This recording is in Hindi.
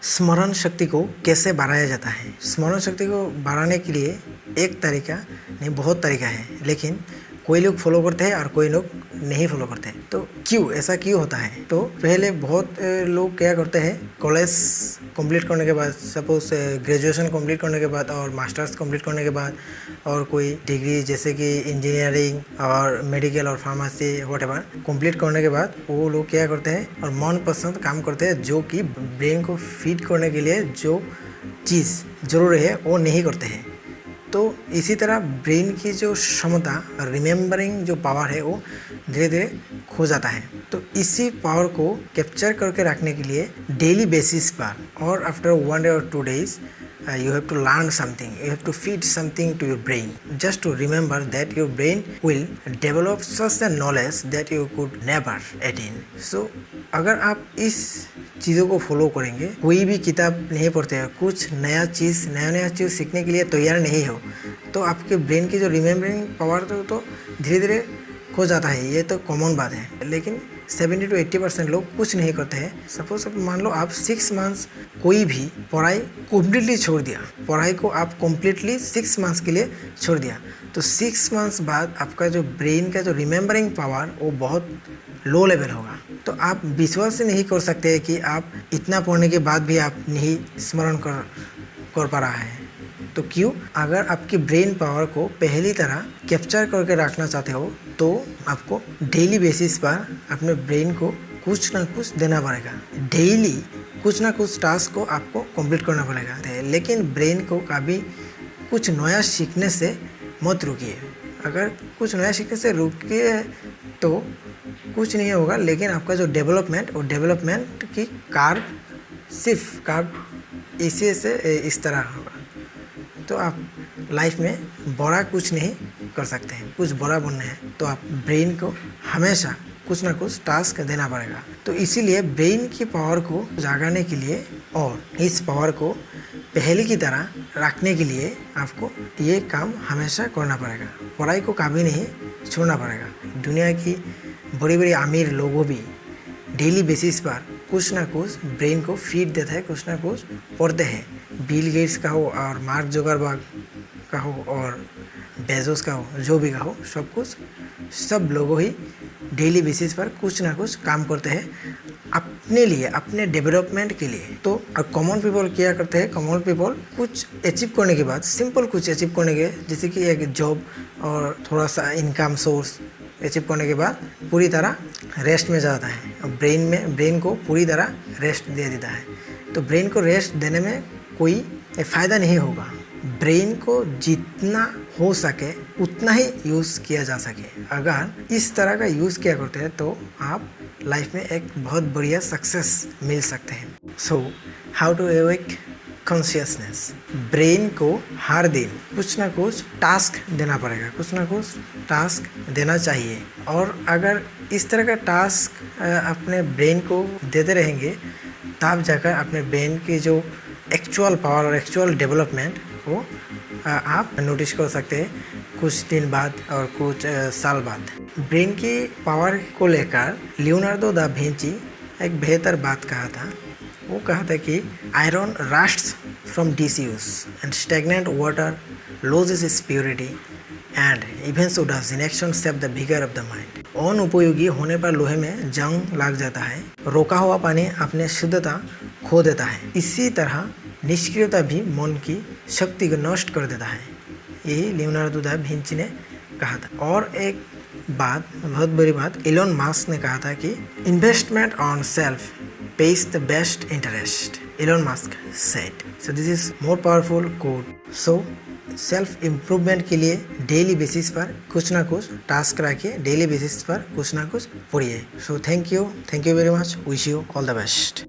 स्मरण शक्ति को कैसे बढ़ाया जाता है? स्मरण शक्ति को बढ़ाने के लिए एक तरीका नहीं, बहुत तरीका है, लेकिन कोई लोग फॉलो करते हैं और कोई लोग नहीं फॉलो करते हैं। तो क्यों ऐसा क्यों होता है? तो पहले बहुत लोग क्या करते हैं, कॉलेज कंप्लीट करने के बाद, सपोज ग्रेजुएशन कंप्लीट करने के बाद और मास्टर्स कंप्लीट करने के बाद और कोई डिग्री जैसे कि इंजीनियरिंग और मेडिकल और फार्मेसी व्हाटएवर कंप्लीट करने के बाद वो लोग क्या करते हैं और मनपसंद काम करते हैं, जो कि ब्रेन को फीड करने के लिए जो चीज़ ज़रूरी है वो नहीं करते हैं। तो इसी तरह ब्रेन की जो क्षमता, रिमेम्बरिंग जो पावर है, वो धीरे धीरे खो जाता है। तो इसी पावर को कैप्चर करके रखने के लिए डेली बेसिस पर और after 1 day or 2 days you have to learn something, you have to feed something to your brain, just to remember that your brain will develop such a knowledge that you could never attain. So अगर आप इस चीज़ों को फॉलो करेंगे, कोई भी किताब नहीं पढ़ते हैं, कुछ नया चीज़ सीखने के लिए तैयार नहीं हो, तो आपके ब्रेन की जो रिमेम्बरिंग पावर तो धीरे धीरे खो जाता है। ये तो कॉमन बात है। लेकिन 70 to 80% लोग कुछ नहीं करते हैं। सपोज मान लो आप 6 months कोई भी पढ़ाई कम्प्लीटली छोड़ दिया, पढ़ाई को आप कम्प्लीटली 6 months के लिए छोड़ दिया, तो 6 months बाद आपका जो ब्रेन का जो रिमेम्बरिंग पावर वो बहुत लो लेवल होगा। तो आप विश्वास नहीं कर सकते कि आप इतना पढ़ने के बाद भी आप नहीं स्मरण कर पा रहा है। तो क्यों? अगर आपकी ब्रेन पावर को पहली तरह कैप्चर करके रखना चाहते हो, तो आपको डेली बेसिस पर अपने ब्रेन को कुछ ना कुछ देना पड़ेगा। डेली कुछ ना कुछ टास्क को आपको कंप्लीट करना पड़ेगा। लेकिन ब्रेन को कभी कुछ नया सीखने से मत रुकिए। अगर कुछ नया सीखने से रुकिए तो कुछ नहीं होगा, लेकिन आपका जो डेवलपमेंट, वो डेवलपमेंट की कर्व इसी से इस तरह होगा। तो आप लाइफ में बड़ा कुछ नहीं कर सकते हैं। कुछ बड़ा बनना है तो आप ब्रेन को हमेशा कुछ ना कुछ टास्क देना पड़ेगा। तो इसीलिए ब्रेन की पावर को जगाने के लिए और इस पावर को पहले की तरह रखने के लिए आपको ये काम हमेशा करना पड़ेगा। पढ़ाई को कभी नहीं छोड़ना पड़ेगा। दुनिया की बड़ी बड़ी अमीर लोगों भी डेली बेसिस पर कुछ ना कुछ ब्रेन को फीड देता है, कुछ ना कुछ पढ़ते हैं। बिल गेट्स का हो और मार्क जुकरबर्ग का हो और बेजोस का हो, जो भी का हो, सब लोगों ही डेली बेसिस पर कुछ ना कुछ काम करते हैं अपने लिए, अपने डेवलपमेंट के लिए। तो कॉमन पीपल क्या करते हैं? कॉमन पीपल कुछ अचीव करने के बाद, सिंपल कुछ अचीव करने के, जैसे कि एक जॉब और थोड़ा सा इनकम सोर्स अचीव करने के बाद पूरी तरह रेस्ट में जाता है और ब्रेन को पूरी तरह रेस्ट दे देता है। तो ब्रेन को रेस्ट देने में कोई फ़ायदा नहीं होगा। ब्रेन को जितना हो सके उतना ही यूज़ किया जा सके। अगर इस तरह का यूज़ किया करते हैं तो आप लाइफ में एक बहुत बढ़िया सक्सेस मिल सकते हैं। So how to awake consciousness? Brain को हर दिन कुछ ना कुछ टास्क देना पड़ेगा, कुछ ना कुछ टास्क देना चाहिए। और अगर इस तरह का टास्क अपने ब्रेन को देते रहेंगे, तब जाकर अपने ब्रेन की जो एक्चुअल पावर और एक्चुअल डेवलपमेंट वो आप नोटिस कर सकते हैं कुछ दिन बाद और कुछ साल बाद। ब्रेन की पावर को लेकर लियोनार्डो दा विंची एक बेहतर बात कहा था। वो कहा था कि iron rusts from disuse and stagnant water loses its purity and even so does inaction sap the vigour of the mind. अनुपयोगी होने पर लोहे में जंग लग जाता है, रोका हुआ पानी अपने शुद्धता खो देता है। इसी तरह निष्क्रियता भी मन की शक्ति को नष्ट कर देता है। यही लियोनार्डो दा विंची ने कहा था। और एक बात, बहुत बड़ी बात, एलन मस्क ने कहा था कि investment on self pays the best interest, Elon Musk said. So this is more powerful quote. So self improvement के लिए डेली बेसिस पर कुछ ना कुछ टास्क रखिए, डेली बेसिस पर कुछ ना कुछ पढ़िए। So thank you very much, wish you all the best.